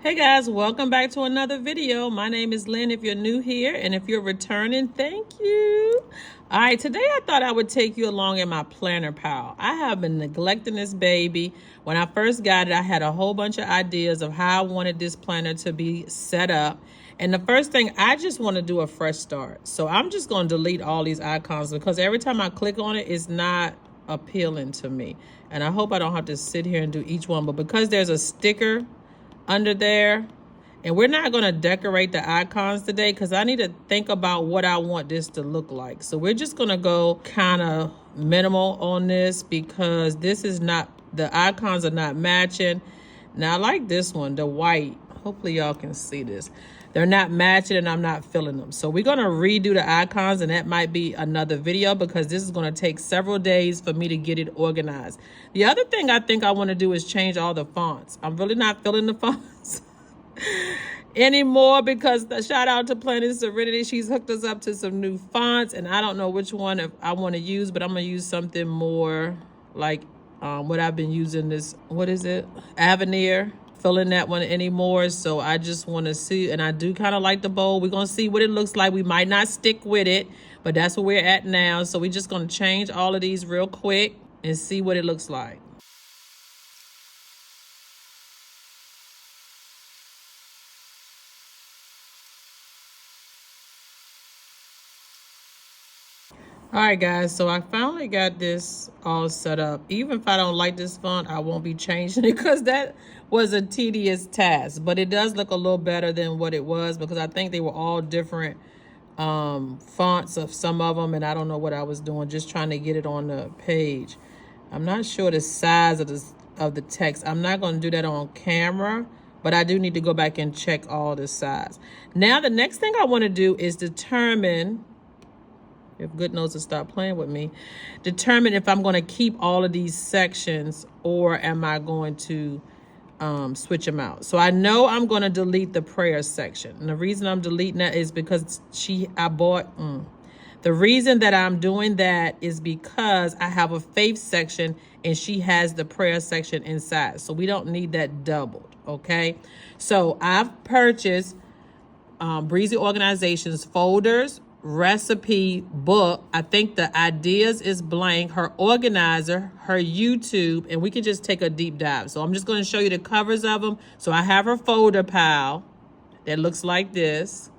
Hey guys, welcome back to another video. My name is Lynn if you're new here, and if you're returning, thank you. All right, today I thought I would take you along in my planner pal. I have been neglecting this baby. When I first got it, I had a whole bunch of ideas of how I wanted this planner to be set up. And the first thing, I just want to do a fresh start. So I'm just going to delete all these icons because every time I click on it, it's not appealing to me. And I hope I don't have to sit here and do each one, but because there's a sticker under there, and we're not going to decorate the icons today because I need to think about what I want this to look like. So we're just going to go kind of minimal on this because this is not, the icons are not matching. Now I like this one, the white. Hopefully y'all can see this. They're not matching and I'm not feeling them. So we're going to redo the icons, and that might be another video because this is going to take several days for me to get it organized. The other thing I think I want to do is change all the fonts. I'm really not feeling the fonts anymore because the shout out to Planet Serenity. She's hooked us up to some new fonts, and I don't know which one I want to use, but I'm going to use something more like what I've been using, this, what is it? Avenir. Feeling that one anymore. So I just want to see, and I do kind of like the bowl. We're going to see what it looks like. We might not stick with it, but that's where we're at now. So we're just going to change all of these real quick and see what it looks like. All right, guys, so I finally got this all set up. Even if I don't like this font, I won't be changing it because that was a tedious task. But it does look a little better than what it was because I think they were all different fonts of some of them, and I don't know what I was doing, just trying to get it on the page. I'm not sure the size of the text. I'm not going to do that on camera, but I do need to go back and check all the size. Now, the next thing I want to do is determine, if good knows to stop playing with me, determine if I'm going to keep all of these sections or am I going to switch them out. So I know I'm going to delete the prayer section. And the reason I'm deleting that is because the reason that I'm doing that is because I have a faith section and she has the prayer section inside. So we don't need that doubled, okay? So I've purchased Brezzy Organizations folders, recipe book. I think the ideas is blank, her organizer, her YouTube, and we can just take a deep dive. So I'm just going to show you the covers of them. So I have her folder pile that looks like this.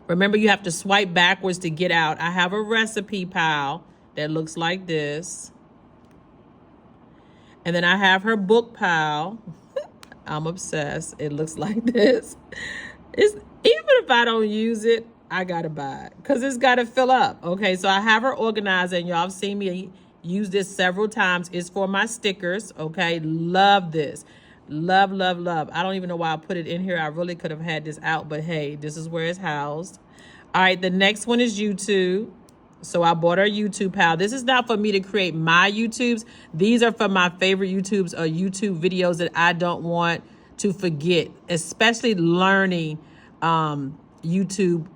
Remember, you have to swipe backwards to get out. I have a recipe pile that looks like this. And then I have her book pile. I'm obsessed. It looks like this. Even if I don't use it, I gotta buy it because it's gotta fill up. Okay, so I have her organizer, and y'all have seen me use this several times. It's for my stickers. Okay, love this. Love, love, love. I don't even know why I put it in here. I really could have had this out, but hey, this is where it's housed. All right, the next one is YouTube. So I bought her YouTube pal. This is not for me to create my YouTubes. These are for my favorite YouTubes or YouTube videos that I don't want to forget, especially learning YouTube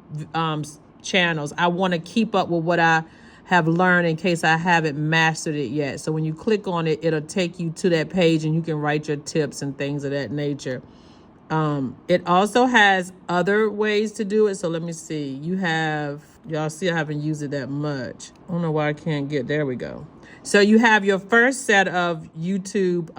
channels. I want to keep up with what I have learned in case I haven't mastered it yet. So when you click on it, it'll take you to that page and you can write your tips and things of that nature. It also has other ways to do it. So let me see. Y'all see I haven't used it that much. I don't know why I can't get, there we go. So you have your first set of YouTube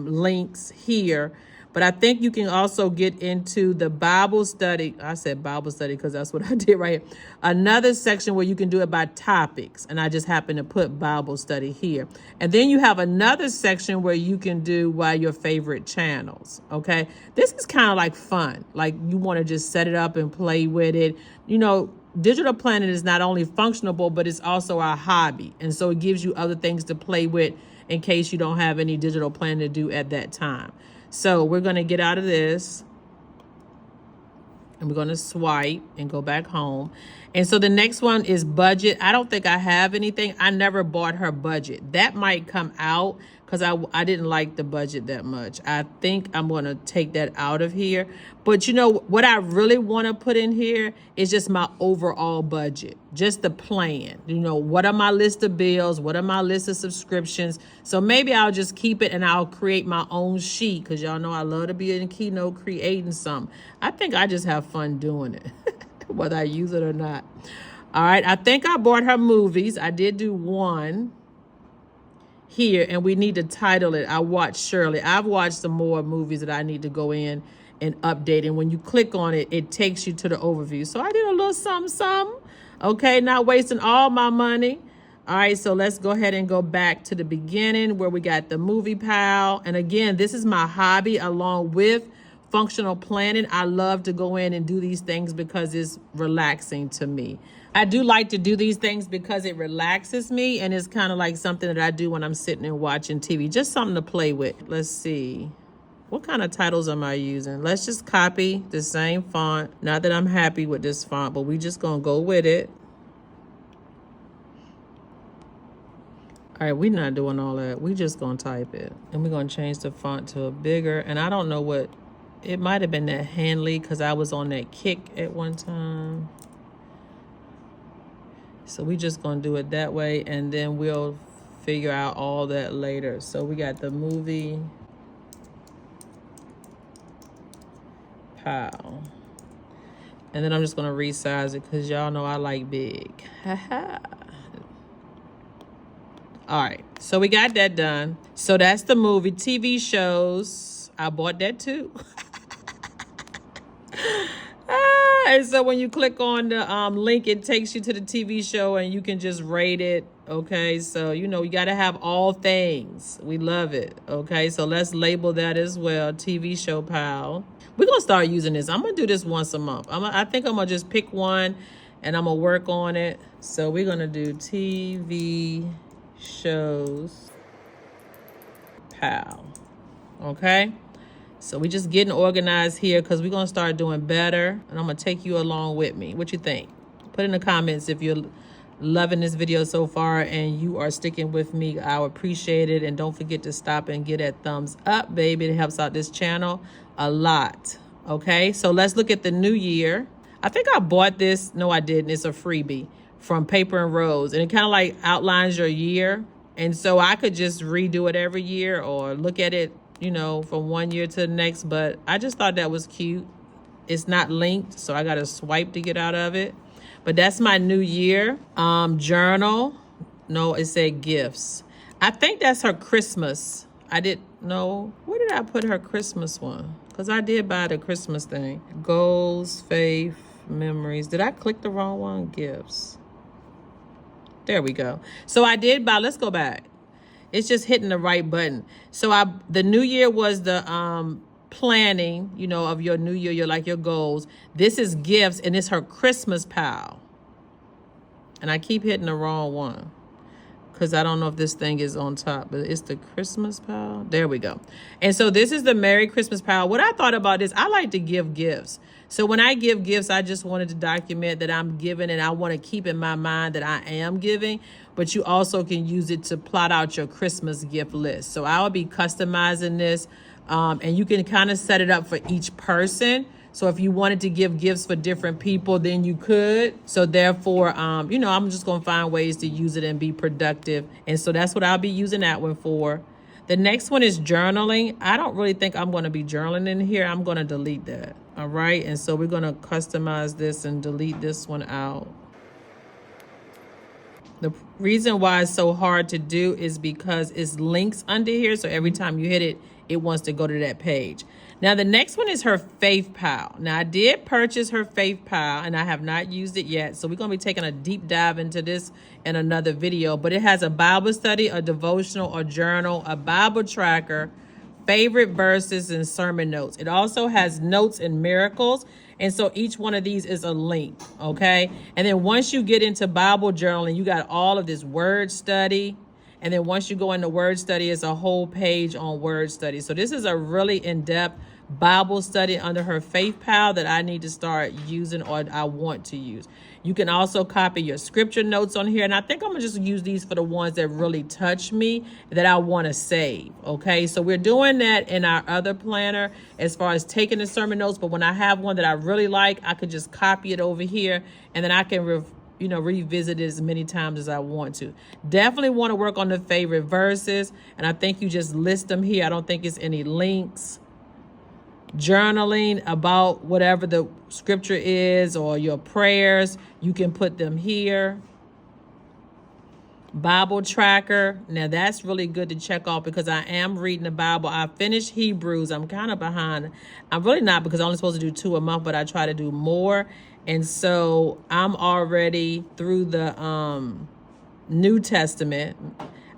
links here. But I think you can also get into the Bible study. I said Bible study because that's what I did right here. Another section where you can do it by topics. And I just happen to put Bible study here. And then you have another section where you can do your favorite channels. Okay. This is kind of like fun. Like you want to just set it up and play with it. You know, Digital Planet is not only functional, but it's also our hobby. And so it gives you other things to play with in case you don't have any digital planning to do at that time. So we're going to get out of this and we're going to swipe and go back home. And so the next one is budget. I don't think I have anything. I never bought her budget. That might come out because I didn't like the budget that much. I think I'm going to take that out of here. But you know, what I really want to put in here is just my overall budget, just the plan. You know, what are my list of bills? What are my list of subscriptions? So maybe I'll just keep it and I'll create my own sheet, because y'all know I love to be in Keynote creating something. I think I just have fun doing it, whether I use it or not. All right, I think I bought her movies. I did do one here, and we need to title it. I watched Shirley. I've watched some more movies that I need to go in and update. And when you click on it, it takes you to the overview. So I did a little something. Okay, not wasting all my money. All right, so let's go ahead and go back to the beginning where we got the movie pal. And again, this is my hobby along with functional planning. I love to go in and do these things because it's relaxing to me. I do like to do these things because it relaxes me, and it's kind of like something that I do when I'm sitting and watching TV, just something to play with. Let's see. What kind of titles am I using? Let's just copy the same font. Not that I'm happy with this font, but we just gonna go with it. All right, we're not doing all that. We just gonna type it. And we're gonna change the font to a bigger, and I don't know what, it might have been that Handley because I was on that kick at one time. So we just gonna do it that way, and then we'll figure out all that later. So we got the movie pal. And then I'm just gonna resize it because y'all know I like big. All right, so we got that done. So that's the movie. TV shows, I bought that too. And so when you click on the link, it takes you to the TV show and you can just rate it. Okay, so you know, you got to have all things. We love it. Okay, so let's label that as well. TV show pal. We're going to start using this. I'm going to do this once a month. I think I'm going to just pick one and I'm going to work on it. So we're going to do TV shows pal. Okay. So we just getting organized here because we're going to start doing better. And I'm going to take you along with me. What you think? Put in the comments if you're loving this video so far and you are sticking with me. I would appreciate it. And don't forget to stop and get that thumbs up, baby. It helps out this channel a lot. Okay, so let's look at the new year. I think I bought this. No, I didn't. It's a freebie from Paper and Rose. And it kind of like outlines your year. And so I could just redo it every year or look at it, you know, from one year to the next, but I just thought that was cute. It's not linked, so I got to swipe to get out of it. But that's my new year. Journal. No, it said gifts. I think that's her Christmas. I didn't know. Where did I put her Christmas one? Because I did buy the Christmas thing. Goals, faith, memories. Did I click the wrong one? Gifts. There we go. So I did buy, let's go back. It's just hitting the right button. So the new year was the planning, you know, of your new year, your goals. This is gifts, and it's her Christmas pal. And I keep hitting the wrong one because I don't know if this thing is on top, but it's the Christmas pal. There we go. And so this is the Merry Christmas pal. What I thought about this, I like to give gifts. So when I give gifts, I just wanted to document that I'm giving, and I want to keep in my mind that I am giving, but you also can use it to plot out your Christmas gift list. So I will be customizing this, and you can kind of set it up for each person. So if you wanted to give gifts for different people, then you could. So therefore, you know, I'm just going to find ways to use it and be productive. And so that's what I'll be using that one for. The next one is journaling. I don't really think I'm going to be journaling in here. I'm going to delete that. All right. And so we're going to customize this and delete this one out. The reason why it's so hard to do is because it's links under here. So every time you hit it, it wants to go to that page. Now, the next one is her Faith Pal. Now, I did purchase her Faith Pal, and I have not used it yet. So we're going to be taking a deep dive into this in another video. But it has a Bible study, a devotional, a journal, a Bible tracker, favorite verses, and sermon notes. It also has notes and miracles. And so each one of these is a link, okay? And then once you get into Bible journaling, you got all of this word study. And then once you go into word study, it's a whole page on word study. So this is a really in-depth Bible study under her Faith Pal that I need to start using, or I want to use. You can also copy your scripture notes on here. And I think I'm going to just use these for the ones that really touch me, that I want to save. Okay, so we're doing that in our other planner as far as taking the sermon notes. But when I have one that I really like, I could just copy it over here, and then I can revisit it as many times as I want to. Definitely want to work on the favorite verses. And I think you just list them here. I don't think it's any links. Journaling about whatever the scripture is, or your prayers, you can put them here. Bible tracker. Now that's really good to check off, because I am reading the Bible. I finished Hebrews. I'm kind of behind. I'm really not, because I'm only supposed to do 2 a month, but I try to do more. And so I'm already through the New Testament.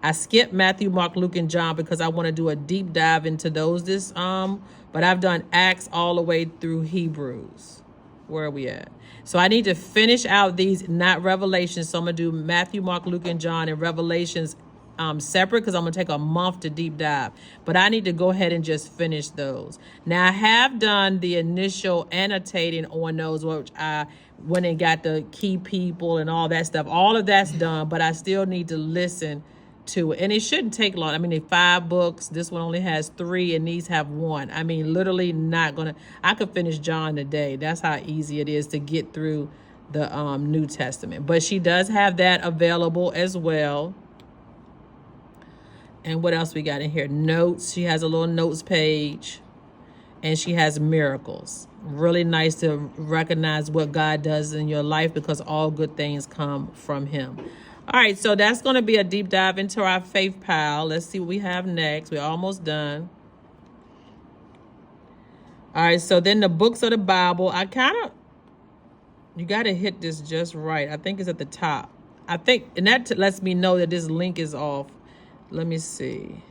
I skipped Matthew, Mark, Luke, and John because I want to do a deep dive into those but I've done Acts all the way through Hebrews. Where are we at? So I need to finish out these, not Revelations. So I'm going to do Matthew, Mark, Luke, and John, and Revelations separate, because I'm going to take a month to deep dive. But I need to go ahead and just finish those. Now, I have done the initial annotating on those, which I went and got the key people and all that stuff. All of that's done, but I still need to listen to it. And it shouldn't take long. I mean, they're 5 books. This one only has 3, and these have 1. I mean, literally not gonna, I could finish John today. That's how easy it is to get through the New Testament. But she does have that available as well. And what else we got in here? Notes. She has a little notes page, and she has miracles. Really nice to recognize what God does in your life, because all good things come from him. All right, so that's going to be a deep dive into our Faith Pal. Let's see what we have next. We're almost done. All right, so then the books of the Bible. You got to hit this just right. I think it's at the top. I think, and that lets me know that this link is off. Let me see.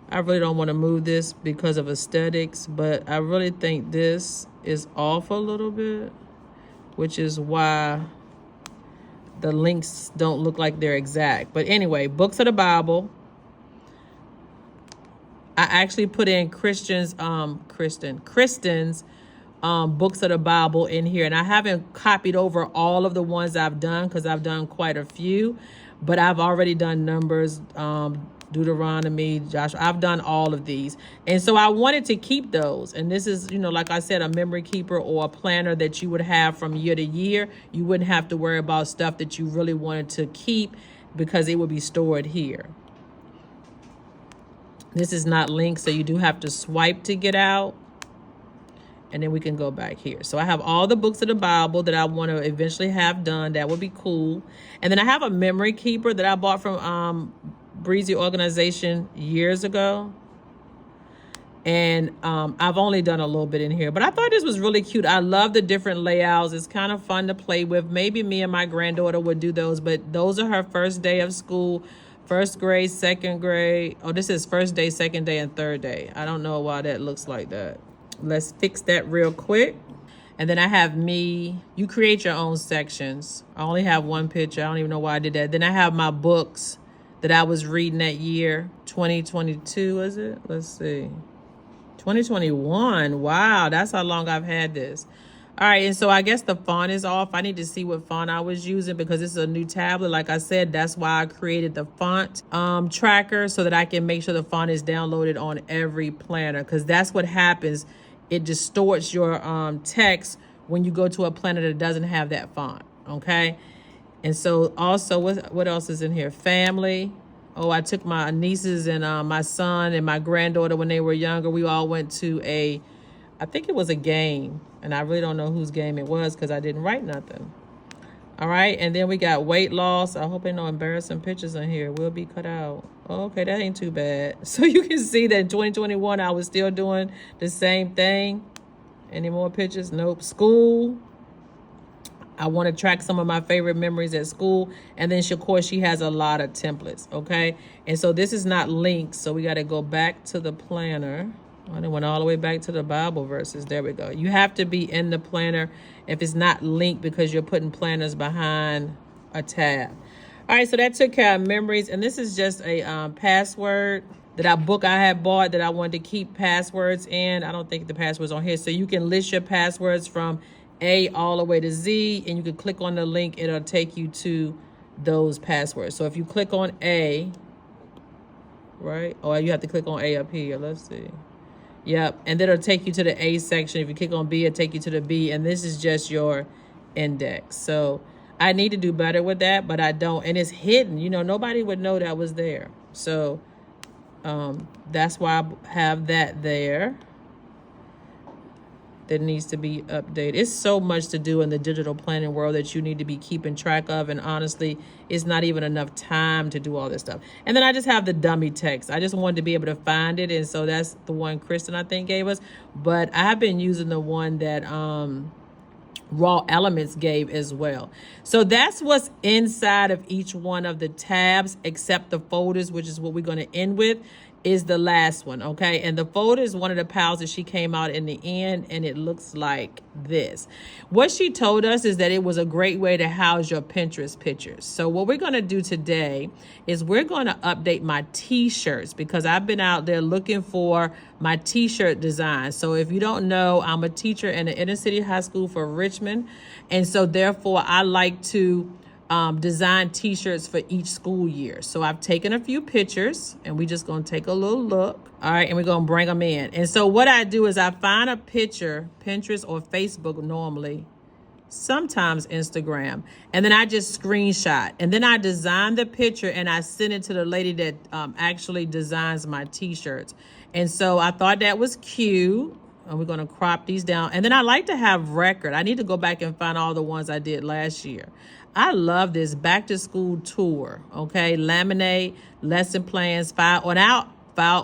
I really don't want to move this because of aesthetics, but I really think this is off a little bit, which is why the links don't look like they're exact. But anyway, books of the Bible. I actually put in Kristen's books of the Bible in here. And I haven't copied over all of the ones I've done, because I've done quite a few. But I've already done Numbers, Deuteronomy, Joshua. I've done all of these. And so I wanted to keep those. And this is, like I said, a memory keeper or a planner that you would have from year to year. You wouldn't have to worry about stuff that you really wanted to keep, because it would be stored here. This is not linked, so you do have to swipe to get out. And then we can go back here. So I have all the books of the Bible that I want to eventually have done. That would be cool. And then I have a memory keeper that I bought from Brezzy organization years ago. And I've only done a little bit in here, but I thought this was really cute. I love the different layouts. It's kind of fun to play with. Maybe me and my granddaughter would do those, but those are her first day of school. First grade, second grade. Oh, this is first day, second day, and third day. I don't know why that looks like that. Let's fix that real quick. And then I have me. You create your own sections. I only have one picture. I don't even know why I did that. Then I have my books that I was reading that year. 2022, is it? Let's see. 2021. Wow, that's how long I've had this. All right, and so I guess the font is off. I need to see what font I was using, because this is a new tablet. Like I said, that's why I created the font tracker, so that I can make sure the font is downloaded on every planner, because that's what happens. It distorts your text when you go to a planner that doesn't have that font, okay? And so also, what else is in here? Family. Oh, I took my nieces and my son and my granddaughter when they were younger. We all went to I think it was a game. And I really don't know whose game it was, because I didn't write nothing. All right, and then we got weight loss. I hope ain't no embarrassing pictures in here. We'll be cut out. Okay, that ain't too bad. So you can see that in 2021, I was still doing the same thing. Any more pictures? Nope. School. I want to track some of my favorite memories at school. And then, of course, she has a lot of templates, okay? And so this is not linked, so we got to go back to the planner. I went all the way back to the Bible verses. There we go. You have to be in the planner if it's not linked, because you're putting planners behind a tab. All right, so that took care of memories. And this is just a password. book I had bought that I wanted to keep passwords in. I don't think the password's on here. So you can list your passwords from A all the way to Z, and you can click on the link. It'll take you to those passwords. So if you click on A, right? Or you have to click on A up here. Let's see. Yep. And then it'll take you to the A section. If you click on B, it'll take you to the B. And this is just your index. So I need to do better with that, but I don't. And it's hidden. You know, nobody would know that was there. So that's why I have that there. That needs to be updated. It's so much to do in the digital planning world that you need to be keeping track of. And honestly, it's not even enough time to do all this stuff. And then I just have the dummy text. I just wanted to be able to find it. And so that's the one Kristen, I think, gave us. But I have been using the one that Raw Elements gave as well. So that's what's inside of each one of the tabs, except the folders, which is what we're going to end with, is the last one, okay? And the folder is one of the piles that she came out in the end, and it looks like this. What she told us is that it was a great way to house your Pinterest pictures. So what we're going to do today is we're going to update my t-shirts, because I've been out there looking for my t-shirt design. So if you don't know, I'm a teacher in the inner city high school for Richmond, and so therefore I like to design t-shirts for each school year. So I've taken a few pictures, and we just gonna take a little look. All right, and we're gonna bring them in. And so what I do is I find a picture, Pinterest or Facebook normally, sometimes Instagram, and then I just screenshot, and then I design the picture and I send it to the lady that actually designs my t-shirts. And so I thought that was cute. And we're going to crop these down. And then I like to have record. I need to go back and find all the ones I did last year. I love this back to school tour. Okay. Laminate, lesson plans, file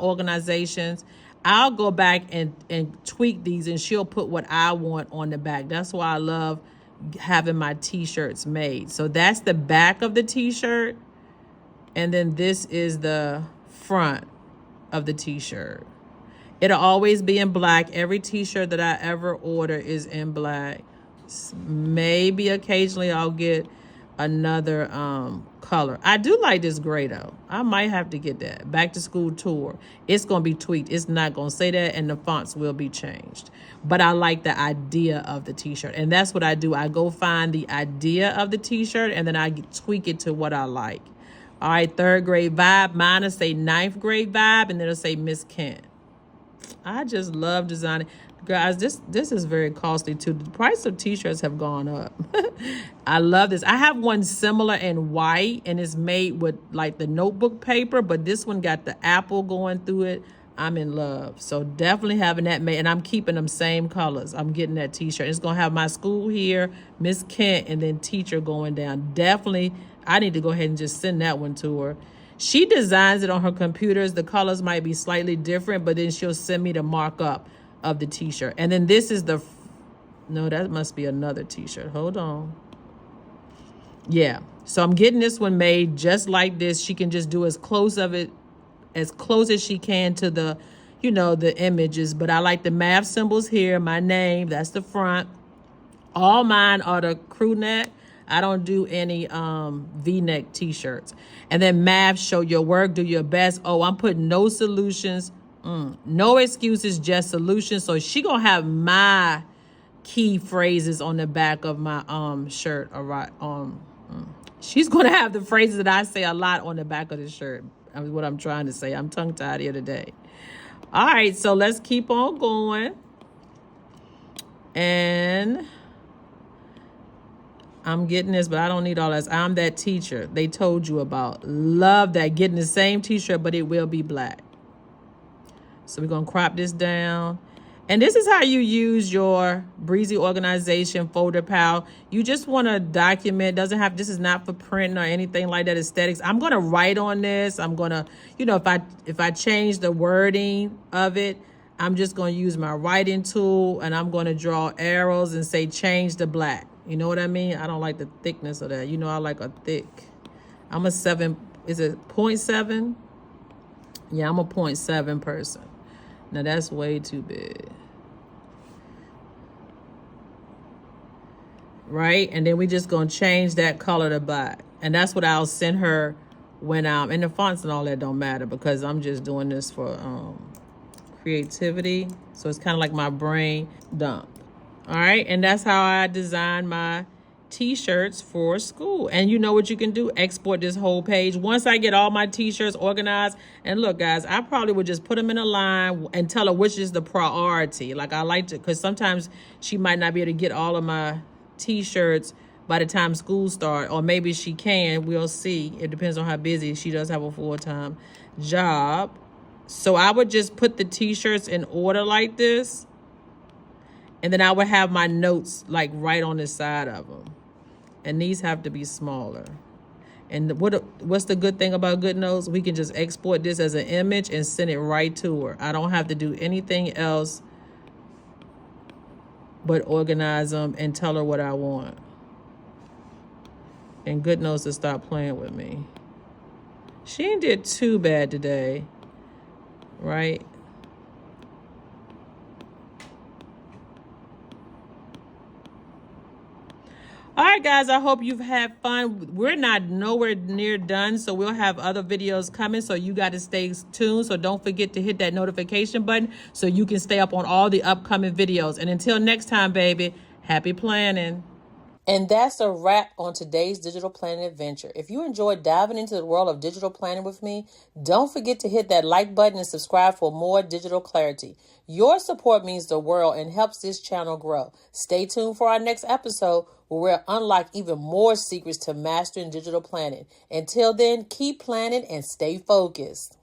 organizations. I'll go back and tweak these, and she'll put what I want on the back. That's why I love having my t-shirts made. So that's the back of the t-shirt. And then this is the front of the t-shirt. It'll always be in black. Every t-shirt that I ever order is in black. Maybe occasionally I'll get another color. I do like this gray though. I might have to get that. Back to school tour. It's going to be tweaked. It's not going to say that, and the fonts will be changed. But I like the idea of the t-shirt. And that's what I do. I go find the idea of the t-shirt, and then I tweak it to what I like. All right, 3rd grade vibe. Mine will say 9th grade vibe, and then it'll say Miss Kent. I just love designing. Guys, this is very costly too. The price of t-shirts have gone up. I love this. I have one similar in white, and it's made with like the notebook paper, but this one got the apple going through it. I'm in love. So definitely having that made, and I'm keeping them same colors. I'm getting that t-shirt. It's going to have my school here, Miss Kent, and then teacher going down. Definitely, I need to go ahead and just send that one to her. She designs it on her computers. The colors might be slightly different, but then she'll send me the markup of the t-shirt. And then this is the, no, that must be another t-shirt. Hold on. Yeah. So I'm getting this one made just like this. She can just do as close as she can to the, you know, the images. But I like the math symbols here. My name, that's the front. All mine are the crew neck. I don't do any V-neck t-shirts. And then math, show your work, do your best. Oh, I'm putting no solutions, no excuses, just solutions. So she gonna have my key phrases on the back of my shirt. All right. She's gonna have the phrases that I say a lot on the back of the shirt. That's what I'm trying to say. I'm tongue-tied here today. All right, so let's keep on going. And I'm getting this, but I don't need all that. I'm that teacher they told you about. Love that. Getting the same t-shirt, but it will be black. So we're going to crop this down. And this is how you use your Brezzy organization folder pal. You just want to document. This is not for print or anything like that, aesthetics. I'm going to write on this. I'm going to, you know, if I change the wording of it, I'm just going to use my writing tool, and I'm going to draw arrows and say change to black. You know what I mean? I don't like the thickness of that. You know, I like a thick. I'm a 7. Is it 0.7? Yeah, I'm a 0.7 person. Now, that's way too big. Right? And then we just going to change that color to black. And that's what I'll send her when and the fonts and all that don't matter because I'm just doing this for creativity. So it's kind of like my brain dump. All right, and that's how I design my t-shirts for school. And you know what you can do? Export this whole page. Once I get all my t-shirts organized, and look guys, I probably would just put them in a line and tell her which is the priority. Like I like to, because sometimes she might not be able to get all of my t-shirts by the time school starts, or maybe she can. We'll see. It depends on how busy she does have a full-time job. So I would just put the t-shirts in order like this, and then I would have my notes like right on the side of them. And these have to be smaller. And what's the good thing about GoodNotes? We can just export this as an image and send it right to her. I don't have to do anything else but organize them and tell her what I want. And GoodNotes to stop playing with me. She ain't did too bad today, right? All right, guys, I hope you've had fun. We're not nowhere near done, so we'll have other videos coming, so you got to stay tuned. So don't forget to hit that notification button so you can stay up on all the upcoming videos. And until next time, baby, happy planning. And that's a wrap on today's digital planning adventure. If you enjoyed diving into the world of digital planning with me, don't forget to hit that like button and subscribe for more digital clarity. Your support means the world and helps this channel grow. Stay tuned for our next episode where we'll unlock even more secrets to mastering digital planning. Until then, keep planning and stay focused.